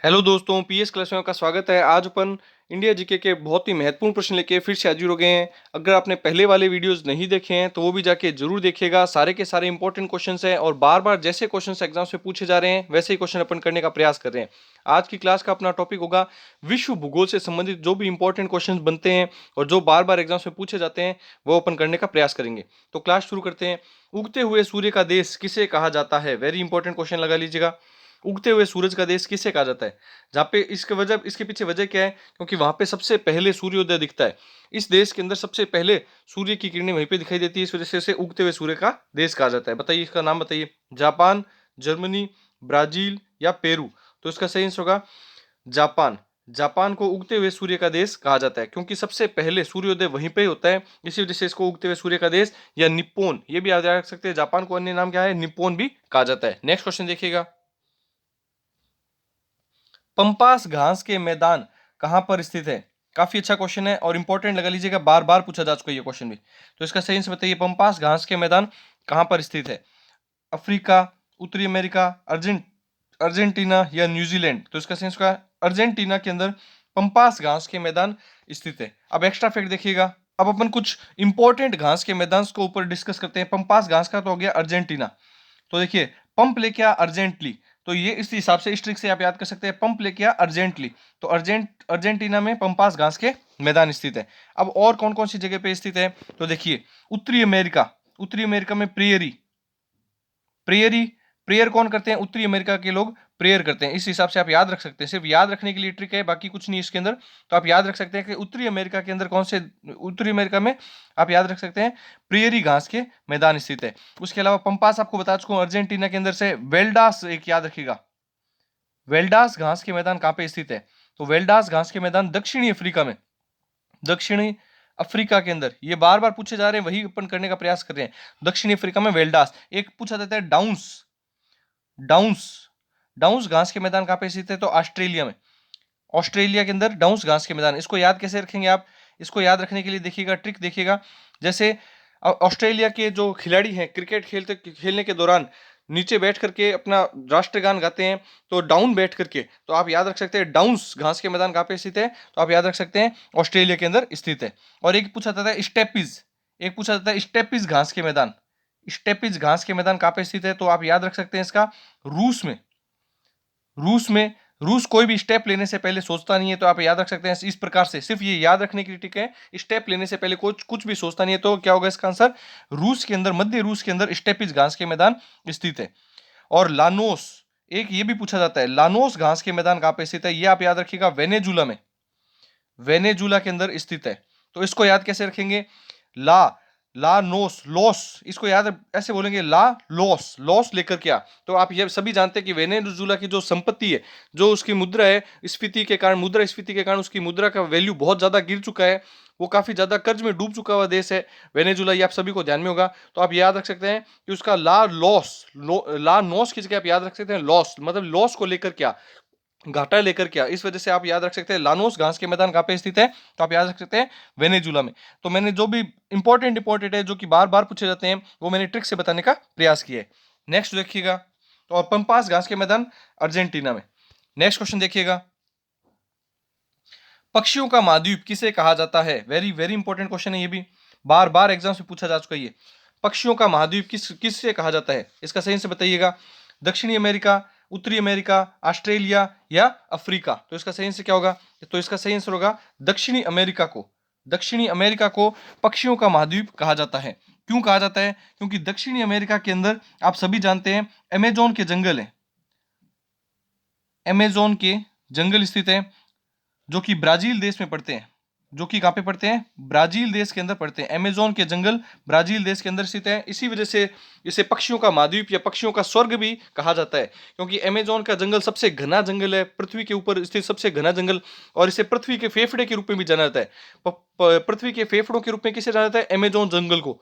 Hello दोस्तों, PS class में आपका स्वागत है। आज अपन इंडिया जीके के बहुत ही महत्वपूर्ण प्रश्न लेके फिर से हाजिर हो गए हैं। अगर आपने पहले वाले वीडियोस नहीं देखे हैं तो वो भी जाके जरूर देखिएगा। सारे के सारे इंपॉर्टेंट क्वेश्चंस हैं और बार बार जैसे क्वेश्चंस एग्जाम्स में पूछे जा रहे हैं वैसे ही क्वेश्चन अपन करने का प्रयास कर रहे हैं। आज की क्लास का अपना टॉपिक होगा विश्व भूगोल से संबंधित जो भी इंपॉर्टेंट क्वेश्चन बनते हैं और जो बार बार एग्जाम्स में पूछे जाते हैं वो अपन करने का प्रयास करेंगे। तो क्लास शुरू करते हैं। उगते हुए सूर्य का देश किसे कहा जाता है? वेरी इंपॉर्टेंट क्वेश्चन लगा लीजिएगा। उगते हुए सूरज का देश किसे कहा जाता है? जहाँ पे इसके पीछे वजह क्या है? क्योंकि वहां पे सबसे पहले सूर्योदय दिखता है। इस देश के अंदर सबसे पहले सूर्य की किरणें वहीं पे दिखाई देती है, इस वजह से इसे उगते हुए सूर्य का देश कहा जाता है। बताइए, इसका नाम बताइए। जापान, जर्मनी, ब्राजील या पेरू? तो इसका सही आंसर होगा जापान। जापान को उगते हुए सूर्य का देश कहा जाता है क्योंकि सबसे पहले सूर्योदय वहीं पे ही होता है, इसी वजह से इसको उगते हुए सूर्य का देश या निप्पोन, ये भी याद रख सकते हैं। जापान को अन्य नाम क्या है? निप्पोन भी कहा जाता है। नेक्स्ट क्वेश्चन देखिएगा। पंपास घास के मैदान कहां पर स्थित है? काफी अच्छा क्वेश्चन है और इंपॉर्टेंट लगा लीजिएगा, बार बार पूछा जा चुका है ये क्वेश्चन भी। तो इसका सही आंसर बताइए, पंपास घास के मैदान कहां पर स्थित है? अफ्रीका, उत्तरी अमेरिका, अर्जेंटीना या न्यूजीलैंड? तो इसका सही आंसर होगा अर्जेंटीना के अंदर पंपास घास के मैदान स्थित है। अब एक्स्ट्रा फैक्ट देखिएगा। अब अपन कुछ इंपॉर्टेंट घास के मैदान को ऊपर डिस्कस करते हैं। पंपास घास का तो हो गया अर्जेंटीना। तो देखिए, पंप लेके आ अर्जेंटली, तो ये इस हिसाब से इस ट्रिक से आप याद कर सकते हैं। पंप लेके आ अर्जेंटली, तो अर्जेंटीना में पंपास घास के मैदान स्थित है। अब और कौन कौन सी जगह पे स्थित है? तो देखिए, उत्तरी अमेरिका में प्रेयरी प्रेयर कौन करते हैं? उत्तरी अमेरिका के लोग प्रेयर करते हैं। इस हिसाब से आप याद रख सकते हैं, सिर्फ याद रखने के लिए ट्रिक है, बाकी कुछ नहीं इसके अंदर। तो आप याद रख सकते हैं कि उत्तरी अमेरिका के अंदर उत्तरी अमेरिका में आप याद रख सकते हैं प्रेयरी घास के मैदान स्थित है। उसके अलावा पंपास आपको बता चुका हूं अर्जेंटीना के अंदर से। वेल्डास एक याद रखिएगा, वेल्डास घास के मैदान कहां पे स्थित है? तो वेल्डास घास के मैदान दक्षिणी अफ्रीका के अंदर, ये बार बार पूछे जा रहे हैं, वही अपन करने का प्रयास कर रहे हैं। दक्षिणी अफ्रीका में वेल्डास। एक पूछा जाता है डाउंस, डाउंस डाउंस घास के मैदान कहां पे स्थित है? तो ऑस्ट्रेलिया में। ऑस्ट्रेलिया के अंदर डाउंस घास के मैदान। इसको याद कैसे रखेंगे आप? इसको याद रखने के लिए देखिएगा, ट्रिक देखिएगा। जैसे ऑस्ट्रेलिया के जो खिलाड़ी हैं क्रिकेट खेलने के दौरान नीचे बैठ करके अपना राष्ट्रगान गाते हैं, तो डाउन बैठ करके, तो आप याद रख सकते हैं डाउन्स घास के मैदान कहां पे स्थित है? तो आप याद रख सकते हैं ऑस्ट्रेलिया के अंदर स्थित है। और एक पूछा जाता है स्टेपिस घास के मैदान। स्टेपिस घास के मैदान कहां पे स्थित है? तो आप याद रख सकते हैं इसका रूस में। रूस में रूस कोई भी स्टेप लेने से पहले सोचता नहीं है, तो आप याद रख सकते हैं इस प्रकार से। सिर्फ ये याद रखने की ट्रिक है, स्टेप लेने से पहले कुछ कुछ भी सोचता नहीं है। तो क्या होगा इसका आंसर? रूस के अंदर, मध्य रूस के अंदर स्टेपिस घास के मैदान स्थित है। और लानोस, एक ये भी पूछा जाता है, लानोस घास के मैदान कहां पे स्थित है? ये आप याद रखिएगा वेनेजुला में, वेनेजुला के अंदर स्थित है। तो इसको याद कैसे रखेंगे? ला ला नोस लॉस, इसको याद ऐसे बोलेंगे, ला लॉस, लॉस लेकर क्या? तो आप ये सभी जानते हैं कि वेनेजुला की जो संपत्ति है, जो उसकी मुद्रा है, स्फीति के कारण, मुद्रा स्फीति के कारण उसकी मुद्रा का वैल्यू बहुत ज्यादा गिर चुका है। वो काफी ज्यादा कर्ज में डूब चुका हुआ देश है वेनेजुला, ये आप सभी को ध्यान में होगा। तो आप याद रख सकते हैं कि उसका ला नोस की जगह आप याद रख सकते हैं लॉस, मतलब लॉस को लेकर क्या, घाटा लेकर क्या। इस वजह से आप याद रख सकते हैं लानोस घास के मैदान कहां पे स्थित है? तो आप याद रख सकते हैं वेनेजुला में। तो मैंने जो भी इंपॉर्टेंट है, जो कि बार बार पूछे जाते हैं, वो मैंने ट्रिक से बताने का प्रयास किया है। नेक्स्ट देखिएगा, तो और पंपास घास के मैदान अर्जेंटीना में। नेक्स्ट क्वेश्चन देखिएगा, पक्षियों का महाद्वीप किसे कहा जाता है? वेरी वेरी इंपॉर्टेंट क्वेश्चन है, ये भी बार बार एग्जाम से पूछा जा चुका है। पक्षियों का महाद्वीप किससे कहा जाता है? इसका सही से बताइएगा। दक्षिणी अमेरिका, उत्तरी अमेरिका, ऑस्ट्रेलिया या अफ्रीका? तो इसका सही आंसर क्या होगा? तो इसका सही आंसर होगा दक्षिणी अमेरिका को पक्षियों का महाद्वीप कहा जाता है। क्यों कहा जाता है? क्योंकि दक्षिणी अमेरिका के अंदर आप सभी जानते हैं अमेजोन के जंगल है, अमेजोन के जंगल स्थित है, जो कि ब्राजील देश में पड़ते हैं। जो कि कहां पे पड़ते हैं? ब्राजील देश के अंदर पड़ते हैं। अमेजोन के जंगल ब्राजील देश के अंदर स्थित है। इसी वजह से इसे पक्षियों का महाद्वीप या पक्षियों का स्वर्ग भी कहा जाता है, क्योंकि अमेजोन का जंगल सबसे घना जंगल है, पृथ्वी के ऊपर स्थित सबसे घना जंगल। और इसे पृथ्वी के फेफड़े के रूप में भी जाना जाता है। पृथ्वी के फेफड़ों के रूप में किसे जाना जाता है? अमेजोन जंगल को।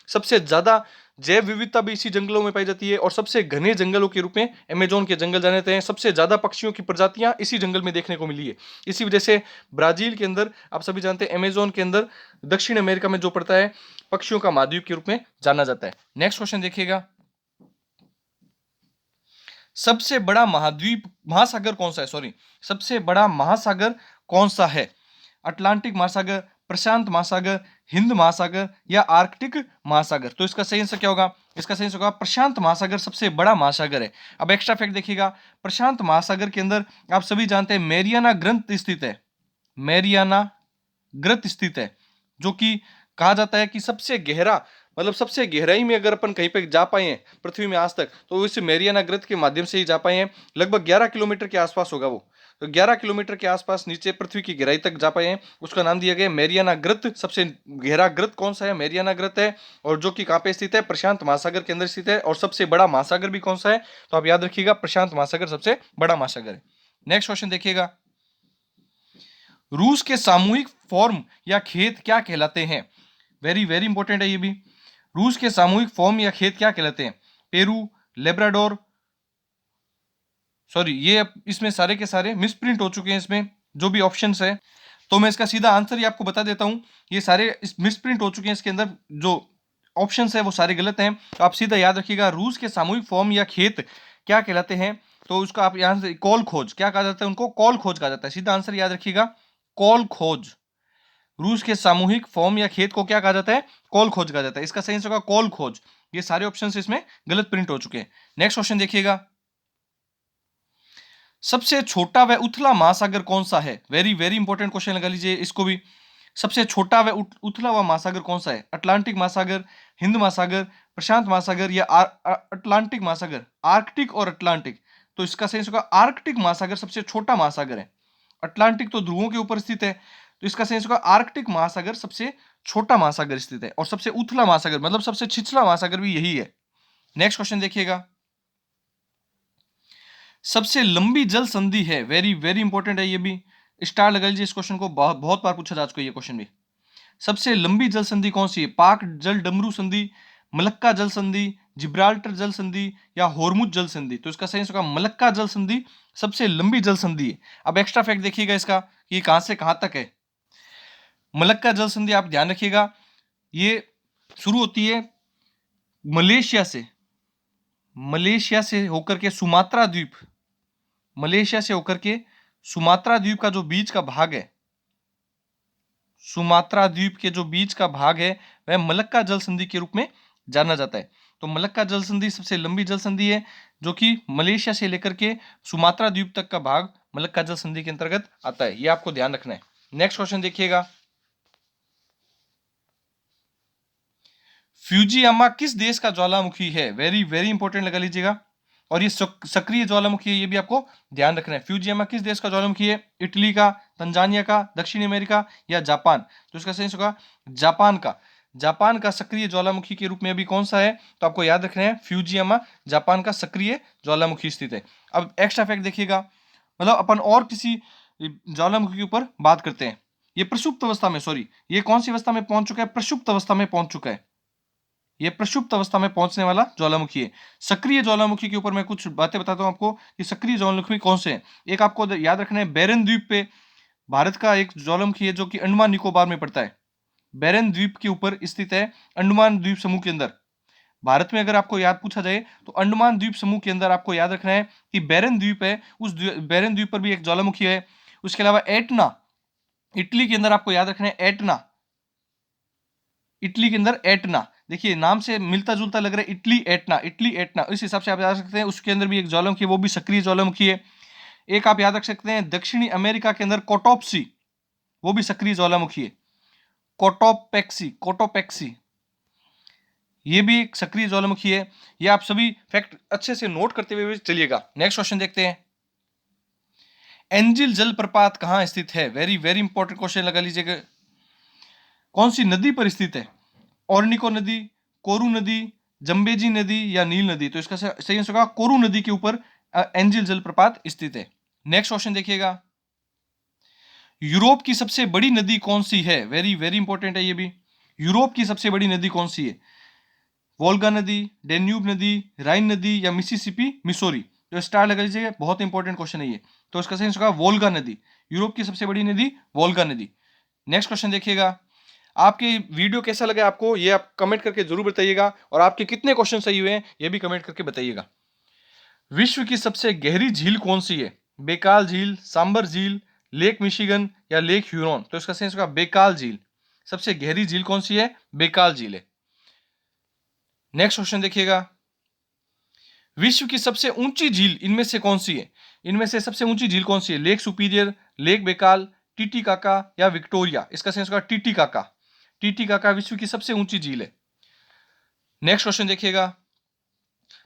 सबसे ज्यादा जैव विविधता भी इसी जंगलों में पाई जाती है और सबसे घने जंगलों के रूप में अमेजोन के जंगल जाने जाते हैं। सबसे ज्यादा पक्षियों की प्रजातियां इसी जंगल में देखने को मिली है। इसी वजह से ब्राजील के अंदर, आप सभी जानते हैं अमेजोन के अंदर, दक्षिण अमेरिका में जो पड़ता है, पक्षियों का महाद्वीप के रूप में जाना जाता है। नेक्स्ट क्वेश्चन देखिएगा, सबसे बड़ा महासागर कौन सा है, सॉरी, सबसे बड़ा महासागर कौन सा है? अटलांटिक महासागर, प्रशांत महासागर, हिंद महासागर या आर्कटिक महासागर? तो इसका सही आंसर क्या होगा? इसका सही आंसर होगा प्रशांत महासागर सबसे बड़ा महासागर है। अब एक्स्ट्रा फैक्ट देखिएगा, प्रशांत महासागर के अंदर आप सभी जानते हैं मेरियाना ग्रंथ स्थित है। मेरियाना ग्रंथ स्थित है, जो कि कहा जाता है कि सबसे गहरा, मतलब सबसे गहराई में अगर अपन कहीं पे जा पाए हैं पृथ्वी में आज तक, तो इस मेरियाना ग्रंथ के माध्यम से ही जा पाए हैं। लगभग 11 किलोमीटर के आसपास होगा वो, तो 11 किलोमीटर के आसपास नीचे पृथ्वी की गहराई तक जा पाए हैं, उसका नाम दिया गया मेरियाना ग्रंथ। सबसे गहरा ग्रंथ कौन सा है? मेरियाना ग्रंथ है, और जो कि कहाँ पे स्थित है? प्रशांत महासागर के अंदर स्थित है। और सबसे बड़ा महासागर भी कौन सा है? तो आप याद रखिएगा, प्रशांत महासागर सबसे बड़ा महासागर है। नेक्स्ट क्वेश्चन देखिएगा, रूस के सामूहिक फॉर्म या खेत क्या कहलाते हैं? वेरी वेरी इंपॉर्टेंट है ये भी। रूस के सामूहिक फॉर्म या खेत क्या कहलाते हैं? पेरू, लेब्राडोर, सॉरी ये इसमें सारे के सारे मिसप्रिंट हो चुके हैं इसमें जो भी ऑप्शंस है, तो मैं इसका सीधा आंसर ही आपको बता देता हूं। ये सारे मिसप्रिंट हो चुके हैं, इसके अंदर जो ऑप्शंस है वो सारे गलत हैं। तो आप सीधा याद रखिएगा, रूस के सामूहिक फॉर्म या खेत क्या कहलाते हैं? तो उसका आप यहां से कॉल खोज क्या कहा जाता है? उनको कॉल खोज कहा जाता है। सीधा आंसर याद रखिएगा, कॉल खोज। रूस के सामूहिक फॉर्म या खेत को क्या कहा जाता है? कॉल खोज कहा जाता है। इसका सही आंसर होगा कॉल खोज। ये सारे ऑप्शंस इसमें गलत प्रिंट हो चुके हैं। नेक्स्ट क्वेश्चन देखिएगा, सबसे छोटा व उथला महासागर कौन सा है? वेरी वेरी इंपॉर्टेंट क्वेश्चन लगा लीजिए इसको भी। सबसे छोटा व उथला हुआ महासागर कौन सा है? अटलांटिक महासागर, हिंद महासागर, प्रशांत महासागर या अटलांटिक महासागर? आर्कटिक और अटलांटिक, तो इसका सही होगा आर्कटिक महासागर सबसे छोटा महासागर है। अटलांटिक तो ध्रुवों के ऊपर स्थित है, तो इसका सही होगा आर्कटिक महासागर सबसे छोटा महासागर स्थित है। और सबसे उथला महासागर मतलब सबसे छिछला महासागर भी यही है। नेक्स्ट क्वेश्चन देखिएगा, सबसे लंबी जल संधि है, वेरी वेरी इंपॉर्टेंट है ये भी, स्टार लगा लीजिए इस क्वेश्चन को, बहुत बार पूछा जा चुका है ये क्वेश्चन भी। सबसे लंबी जल संधि कौन सी है? पाक जल डमरू संधि, मलक्का जल संधि, जिब्राल्टर जल संधि या होर्मुज जल संधि? तो इसका सही होगा मलक्का जल संधि सबसे लंबी जल संधि है। अब एक्स्ट्रा फैक्ट देखिएगा इसका कि कहां से कहां तक है। मलक्का जल संधि आप ध्यान रखिएगा, ये शुरू होती है मलेशिया से, मलेशिया से होकर के सुमात्रा द्वीप, मलेशिया से होकर के सुमात्रा द्वीप का जो बीच का भाग है, सुमात्रा द्वीप के जो बीच का भाग है वह मलक्का जल संधि के रूप में जाना जाता है। तो मलक्का जल संधि सबसे लंबी जल संधि है, जो कि मलेशिया से लेकर के सुमात्रा द्वीप तक का भाग मलक्का जल संधि के अंतर्गत आता है। ये आपको ध्यान रखना है। नेक्स्ट क्वेश्चन देखिएगा, फ्यूजियामा किस देश का ज्वालामुखी है? वेरी वेरी इंपॉर्टेंट लगा लीजिएगा, और ये सक्रिय ज्वालामुखी है, ये भी आपको ध्यान रखना है। फ्यूजियामा किस देश का ज्वालामुखी है? इटली का, तंजानिया का, दक्षिण अमेरिका या जापान? तो इसका सही होगा जापान का। जापान का सक्रिय ज्वालामुखी के रूप में अभी कौन सा है? तो आपको याद रखना है फ्यूजियामा जापान का सक्रिय ज्वालामुखी स्थित है। अब एक्स्ट्रा फैक्ट देखिएगा, मतलब अपन और किसी ज्वालामुखी के ऊपर बात करते हैं। ये प्रसुप्त अवस्था में, सॉरी ये कौन सी अवस्था में पहुंच चुका है? प्रसुप्त अवस्था में पहुंच चुका है। ये प्रसुप्त अवस्था में पहुंचने वाला ज्वालामुखी है। सक्रिय ज्वालामुखी के ऊपर मैं कुछ बातें बताता हूं आपको कि सक्रिय ज्वालामुखी कौन से हैं। एक आपको याद रखना है, बैरन द्वीप पे भारत का एक ज्वालामुखी है जो कि अंडमान निकोबार में पड़ता है। बैरन द्वीप के ऊपर स्थित है, अंडमान द्वीप समूह के अंदर। भारत में अगर आपको याद पूछा जाए तो अंडमान द्वीप समूह के अंदर आपको याद रखना है कि बैरन द्वीप है, उस बैरन द्वीप पर भी एक ज्वालामुखी है। उसके अलावा एटना, इटली के अंदर आपको याद रखना है एटना, इटली के अंदर एटना, देखिए नाम से मिलता जुलता लग रहा है, इटली एटना, इटली एटना, इस हिसाब से आप याद रख सकते हैं। उसके अंदर भी एक ज्वालामुखी है, वो भी सक्रिय ज्वालामुखी है। एक आप याद रख सकते हैं दक्षिणी अमेरिका के अंदर कोटोप्सी, वो भी सक्रिय ज्वालामुखी है। कोटोपेक्सी, कोटोपेक्सी ये भी एक सक्रिय ज्वालामुखी है। ये आप सभी फैक्ट अच्छे से नोट करते हुए चलिएगा। नेक्स्ट क्वेश्चन देखते हैं, एंजिल जलप्रपात कहां स्थित है? वेरी वेरी इंपॉर्टेंट क्वेश्चन लगा लीजिएगा। कौन सी नदी पर स्थित है? ऑर्निको नदी, कोरू नदी, जंबेजी नदी या नील नदी? तो इसका सही आंसर होगा कोरू नदी के ऊपर एंजिल जलप्रपात स्थित है। नेक्स्ट क्वेश्चन देखिएगा, यूरोप की सबसे बड़ी नदी कौन सी है? वेरी वेरी इंपॉर्टेंट है ये भी। यूरोप की सबसे बड़ी नदी कौन सी है? वोल्गा नदी, डेन्यूब नदी, राइन नदी या मिसिसिपी मिसोरी? तो स्टार लगा लीजिएगा, बहुत इंपॉर्टेंट क्वेश्चन है ये। तो इसका सही आंसर होगा वोल्गा नदी। यूरोप की सबसे बड़ी नदी वोल्गा नदी। नेक्स्ट क्वेश्चन देखिएगा, आपके वीडियो कैसा लगा आपको ये आप कमेंट करके जरूर बताइएगा, और आपके कितने क्वेश्चन सही हुए हैं ये भी कमेंट करके बताइएगा। विश्व की सबसे गहरी झील कौन सी है? बेकाल झील, सांबर झील, लेक मिशिगन या लेक ह्यूरॉन? तो इसका सेंस होगा बेकाल झील। सबसे गहरी झील कौन सी है? बेकाल झील है। नेक्स्ट क्वेश्चन देखिएगा, विश्व की सबसे ऊंची झील इनमें से कौन सी है? इनमें से सबसे ऊंची झील कौन सी है? Lake superior, lake Baikal, Titicaca या विक्टोरिया? इसका सेंस होगा टीटीकाका। टीटीकाका विश्व की सबसे ऊंची झील है। नेक्स्ट क्वेश्चन देखिएगा,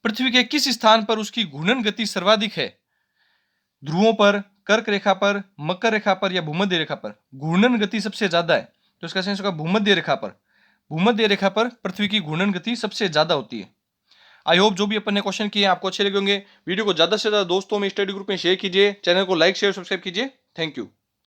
पृथ्वी के किस स्थान पर उसकी घूर्णन गति सर्वाधिक है? ध्रुवों पर, कर्क रेखा पर, मकर रेखा पर या भूमध्य रेखा पर? घूर्णन गति सबसे ज्यादा है, तो इसका सेंस होगा भूमध्य रेखा पर। भूमध्य रेखा पर पृथ्वी की घूर्णन गति सबसे ज्यादा होती है। आई होप जो भी अपन ने क्वेश्चन किए आपको अच्छे लगे होंगे। वीडियो को ज्यादा से ज्यादा दोस्तों में, स्टडी ग्रुप में शेयर कीजिए। चैनल को लाइक शेयर सब्सक्राइब कीजिए। Thank you.